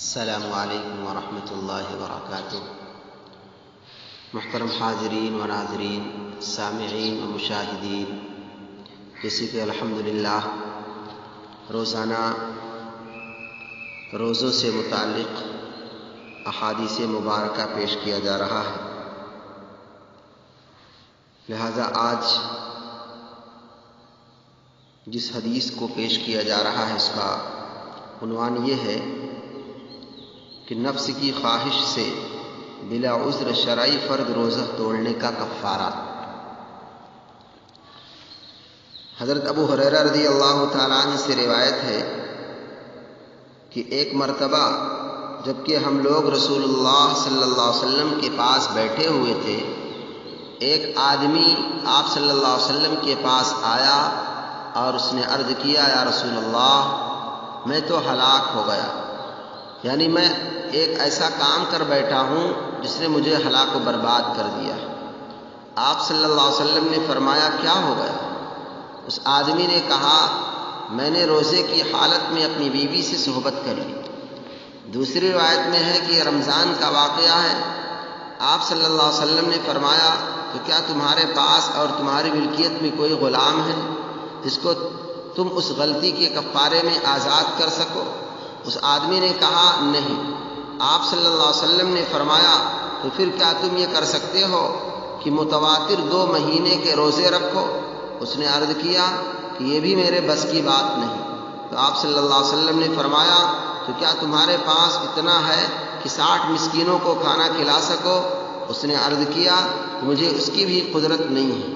السلام علیکم ورحمۃ اللہ وبرکاتہ۔ محترم حاضرین و ناظرین، سامعین و مشاہدین، جیسے کہ الحمدللہ روزانہ روزوں سے متعلق احادیث مبارکہ پیش کیا جا رہا ہے، لہذا آج جس حدیث کو پیش کیا جا رہا ہے اس کا عنوان یہ ہے کہ نفس کی خواہش سے بلا عذر شرعی فرض روزہ توڑنے کا کفارہ۔ حضرت ابو ہریرہ رضی اللہ تعالیٰ عنہ سے روایت ہے کہ ایک مرتبہ جبکہ ہم لوگ رسول اللہ صلی اللہ علیہ وسلم کے پاس بیٹھے ہوئے تھے، ایک آدمی آپ صلی اللہ علیہ وسلم کے پاس آیا اور اس نے عرض کیا، یا رسول اللہ میں تو ہلاک ہو گیا، یعنی میں ایک ایسا کام کر بیٹھا ہوں جس نے مجھے ہلاک و برباد کر دیا۔ آپ صلی اللہ علیہ وسلم نے فرمایا، کیا ہو گیا؟ اس آدمی نے کہا، میں نے روزے کی حالت میں اپنی بیوی سے صحبت کر لی۔ دوسری روایت میں ہے کہ یہ رمضان کا واقعہ ہے۔ آپ صلی اللہ علیہ وسلم نے فرمایا، تو کیا تمہارے پاس اور تمہاری ملکیت میں کوئی غلام ہے جس کو تم اس غلطی کے کفارے میں آزاد کر سکو؟ اس آدمی نے کہا، نہیں۔ آپ صلی اللہ علیہ وسلم نے فرمایا، تو پھر کیا تم یہ کر سکتے ہو کہ متواتر 2 مہینے کے روزے رکھو؟ اس نے عرض کیا کہ یہ بھی میرے بس کی بات نہیں۔ تو آپ صلی اللہ علیہ وسلم نے فرمایا، تو کیا تمہارے پاس اتنا ہے کہ 60 مسکینوں کو کھانا کھلا سکو؟ اس نے عرض کیا کہ مجھے اس کی بھی قدرت نہیں ہے۔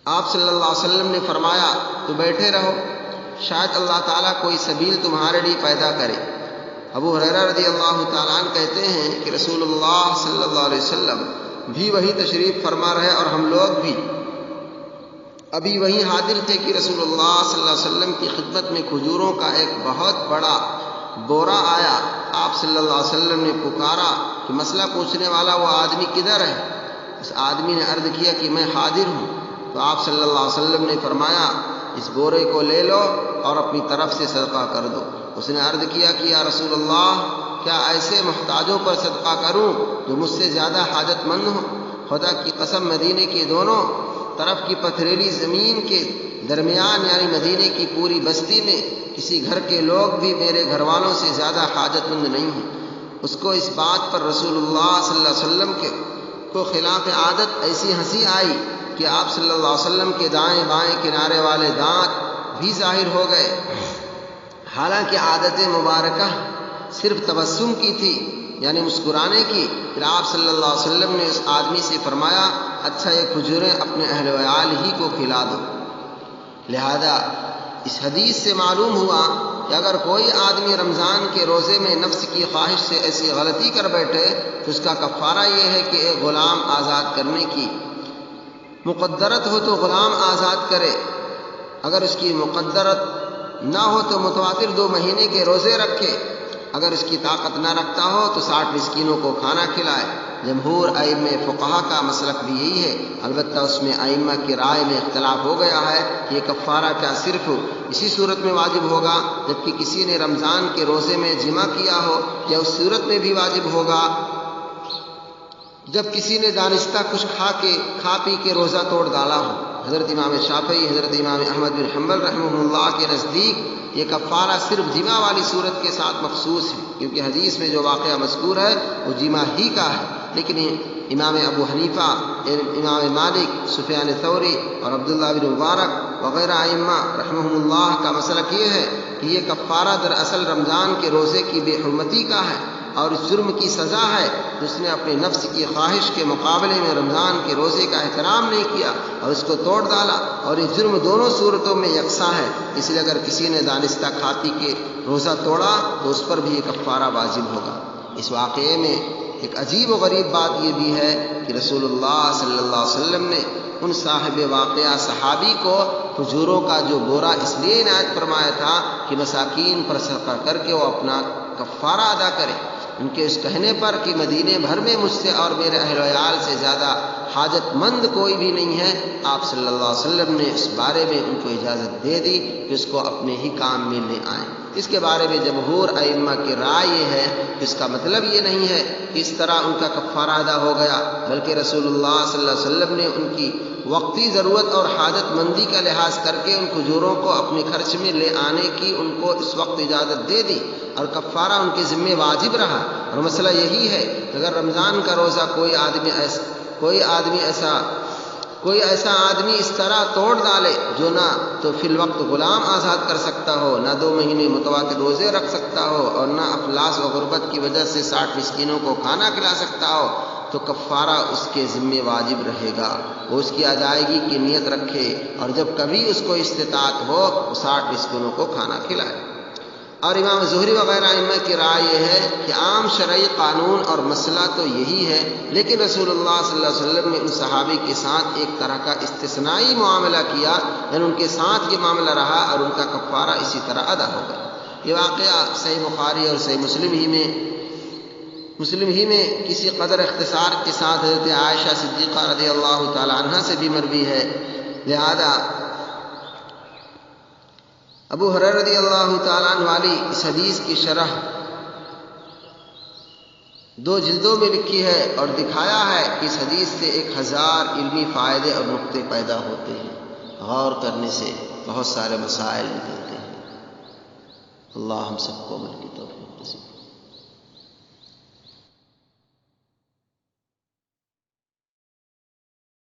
آپ صلی اللہ علیہ وسلم نے فرمایا، تو بیٹھے رہو، شاید اللہ تعالیٰ کوئی سبیل تمہارے لیے پیدا کرے۔ ابو ہریرہ رضی اللہ تعالیٰ عنہ کہتے ہیں کہ رسول اللہ صلی اللہ علیہ وسلم بھی وہی تشریف فرما رہے اور ہم لوگ بھی ابھی وہی حاضر تھے کہ رسول اللہ صلی اللہ علیہ وسلم کی خدمت میں کھجوروں کا ایک بہت بڑا بورا آیا۔ آپ صلی اللہ علیہ وسلم نے پکارا کہ مسئلہ پوچھنے والا وہ آدمی کدھر ہے؟ اس آدمی نے عرض کیا کہ میں حاضر ہوں۔ تو آپ صلی اللہ علیہ وسلم نے فرمایا، اس بورے کو لے لو اور اپنی طرف سے صدقہ کر دو۔ اس نے عرض کیا کہ یا رسول اللہ، کیا ایسے محتاجوں پر صدقہ کروں جو مجھ سے زیادہ حاجت مند ہوں؟ خدا کی قسم، مدینے کے دونوں طرف کی پتھریلی زمین کے درمیان یعنی مدینے کی پوری بستی میں کسی گھر کے لوگ بھی میرے گھر والوں سے زیادہ حاجت مند نہیں ہیں۔ اس کو اس بات پر رسول اللہ صلی اللہ علیہ وسلم کو خلاف عادت ایسی ہنسی آئی کہ آپ صلی اللہ علیہ وسلم کے دائیں بائیں کنارے والے دانت بھی ظاہر ہو گئے، حالانکہ عادت مبارکہ صرف تبسم کی تھی، یعنی مسکرانے کی۔ پھر آپ صلی اللہ علیہ وسلم نے اس آدمی سے فرمایا، اچھا یہ کھجوریں اپنے اہل و عیال ہی کو کھلا دو۔ لہذا اس حدیث سے معلوم ہوا کہ اگر کوئی آدمی رمضان کے روزے میں نفس کی خواہش سے ایسی غلطی کر بیٹھے تو اس کا کفارہ یہ ہے کہ ایک غلام آزاد کرنے کی مقدرت ہو تو غلام آزاد کرے، اگر اس کی مقدرت نہ ہو تو متواتر 2 مہینے کے روزے رکھے، اگر اس کی طاقت نہ رکھتا ہو تو 60 مسکینوں کو کھانا کھلائے۔ جمہور ائمہ فقہا کا مسلک بھی یہی ہے، البتہ اس میں ائمہ کی رائے میں اختلاف ہو گیا ہے کہ یہ کفارہ کیا صرف اسی صورت میں واجب ہوگا جبکہ کسی نے رمضان کے روزے میں جمع کیا ہو، یا اس صورت میں بھی واجب ہوگا جب کسی نے دانستہ کچھ کھا پی کے روزہ توڑ ڈالا ہو۔ حضرت امام شافعی، حضرت امام احمد بن حنبل رحمہ اللہ کے نزدیک یہ کفارہ صرف جمع والی صورت کے ساتھ مخصوص ہے، کیونکہ حدیث میں جو واقعہ مذکور ہے وہ جمع ہی کا ہے۔ لیکن امام ابو حنیفہ، امام مالک، سفیان ثوری اور عبداللہ بن مبارک وغیرہ ائمہ رحمہم اللہ کا مسلک یہ ہے کہ یہ کفارہ دراصل رمضان کے روزے کی بے حرمتی کا ہے اور اس جرم کی سزا ہے جس نے اپنے نفس کی خواہش کے مقابلے میں رمضان کے روزے کا احترام نہیں کیا اور اس کو توڑ ڈالا، اور یہ جرم دونوں صورتوں میں یکساں ہے۔ اس لیے اگر کسی نے دانستہ کھا پی کے روزہ توڑا تو اس پر بھی یہ کفارہ واجب ہوگا۔ اس واقعے میں ایک عجیب و غریب بات یہ بھی ہے کہ رسول اللہ صلی اللہ علیہ وسلم نے ان صاحب واقعہ صحابی کو کھجوروں کا جو بورا اس لیے عنایت فرمایا تھا کہ مساکین پر صدقہ کر کے وہ اپنا کفارہ ادا کرے۔ ان کے اس کہنے پر کہ مدینے بھر میں مجھ سے اور میرے اہل و عیال سے زیادہ حاجت مند کوئی بھی نہیں ہے، آپ صلی اللہ علیہ وسلم نے اس بارے میں ان کو اجازت دے دی کہ اس کو اپنے ہی کام میں لے آئیں۔ اس کے بارے میں جمہور ائمہ کی رائے یہ ہے کہ اس کا مطلب یہ نہیں ہے کہ اس طرح ان کا کفارہ ادا ہو گیا، بلکہ رسول اللہ صلی اللہ علیہ وسلم نے ان کی وقتی ضرورت اور حاجت مندی کا لحاظ کر کے ان کھجوروں کو اپنے خرچ میں لے آنے کی ان کو اس وقت اجازت دے دی، اور کفارہ ان کے ذمہ واجب رہا۔ اور مسئلہ یہی ہے کہ اگر رمضان کا روزہ کوئی ایسا آدمی اس طرح توڑ ڈالے جو نہ تو فی الوقت غلام آزاد کر سکتا ہو، نہ 2 مہینے متواتر روزے رکھ سکتا ہو، اور نہ افلاس و غربت کی وجہ سے 60 مسکینوں کو کھانا کھلا سکتا ہو، تو کفارہ اس کے ذمہ واجب رہے گا۔ وہ اس کی ادائیگی کی نیت رکھے، اور جب کبھی اس کو استطاعت ہو 60 مسکینوں کو کھانا کھلائے۔ اور امام زہری وغیرہ ائمہ کی رائے یہ ہے کہ عام شرعی قانون اور مسئلہ تو یہی ہے، لیکن رسول اللہ صلی اللہ علیہ وسلم نے ان صحابی کے ساتھ ایک طرح کا استثنائی معاملہ کیا، یعنی ان کے ساتھ یہ معاملہ رہا اور ان کا کفارہ اسی طرح ادا ہو گیا۔ یہ واقعہ صحیح بخاری اور صحیح مسلم ہی میں کسی قدر اختصار کے ساتھ حضرت عائشہ صدیقہ رضی اللہ تعالی عنہ سے بھی مروی ہے، لہذا ابو ہریرہ رضی اللہ تعالیٰ عنہ والی اس حدیث کی شرح 2 جلدوں میں لکھی ہے، اور دکھایا ہے کہ اس حدیث سے 1000 علمی فائدے اور نقطے پیدا ہوتے ہیں، غور کرنے سے بہت سارے مسائل نکلتے ہیں۔ اللہ ہم سب کو عمل کی توفیق نصیب